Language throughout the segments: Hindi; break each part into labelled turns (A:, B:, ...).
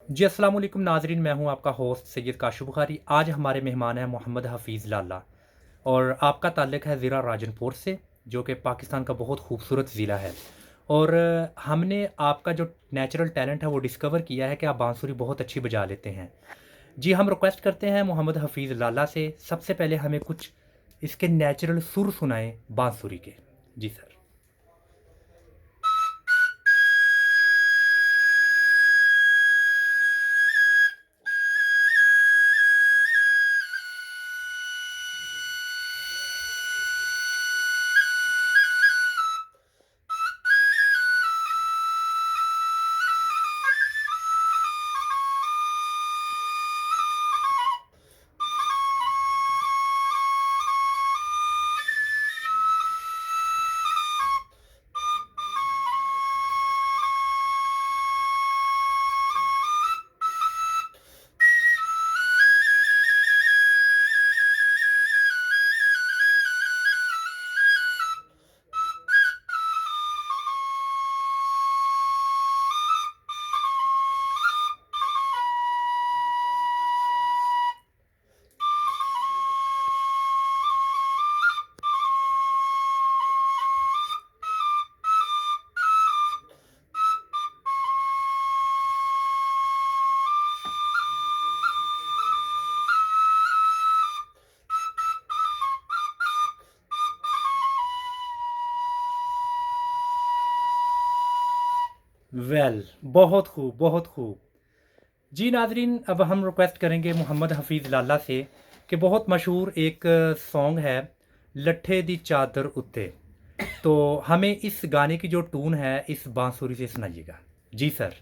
A: जी अस्सलाम वालेकुम नाज़रीन, मैं हूं आपका होस्ट सैयद काशफ बुखारी। आज हमारे मेहमान हैं मोहम्मद हफ़ीज़ लाला और आपका ताल्लुक़ है ज़िला राजनपुर से, जो कि पाकिस्तान का बहुत खूबसूरत ज़िला है। और हमने आपका जो नेचुरल टैलेंट है वो डिस्कवर किया है कि आप बांसुरी बहुत अच्छी बजा लेते हैं। जी, हम रिक्वेस्ट करते हैं मोहम्मद हफ़ीज़ लाला से, सबसे पहले हमें कुछ इसके नेचुरल सुर सुनाएँ बांसुरी के। जी सर। वेल, बहुत खूब, बहुत खूब। जी नाज़रीन, अब हम रिक्वेस्ट करेंगे मोहम्मद हफ़ीज़ लाला से कि बहुत मशहूर एक सॉन्ग है लट्ठे दी चादर उत्ते, तो हमें इस गाने की जो टून है इस बांसुरी से सुनाइएगा। जी sir.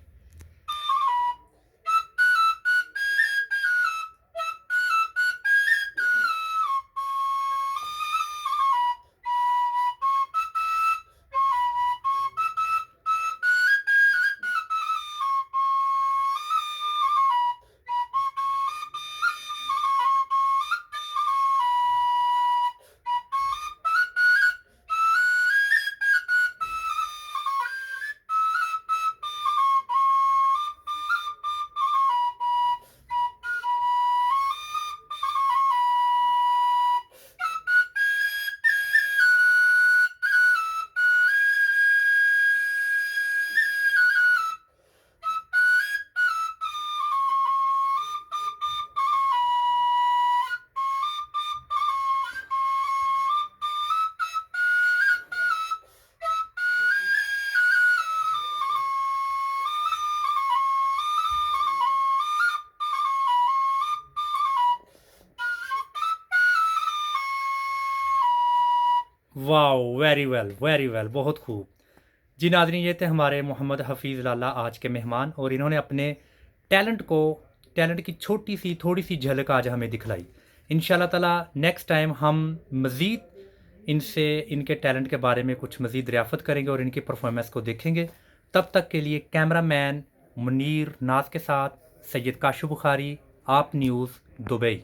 A: Wow! Very well, very well, बहुत खूब। जी नाज़रीन, ये थे हमारे मोहम्मद हफ़ीज़ लाला आज के मेहमान और इन्होंने अपने टैलेंट को टैलेंट की छोटी-सी, थोड़ी-सी झलक आज हमें दिखलाई। इंशाअल्लाह ताला नेक्स्ट टाइम हम मज़ीद इनसे इनके टैलेंट के बारे में कुछ मज़ीद दरियाफ़त करेंगे और इनकी परफ़ॉर्मेंस को देखेंगे। तब तक के लिए कैमरामैन मुनीर नाज़ के साथ सैयद काशफ बुखारी, आप न्यूज़, दुबई।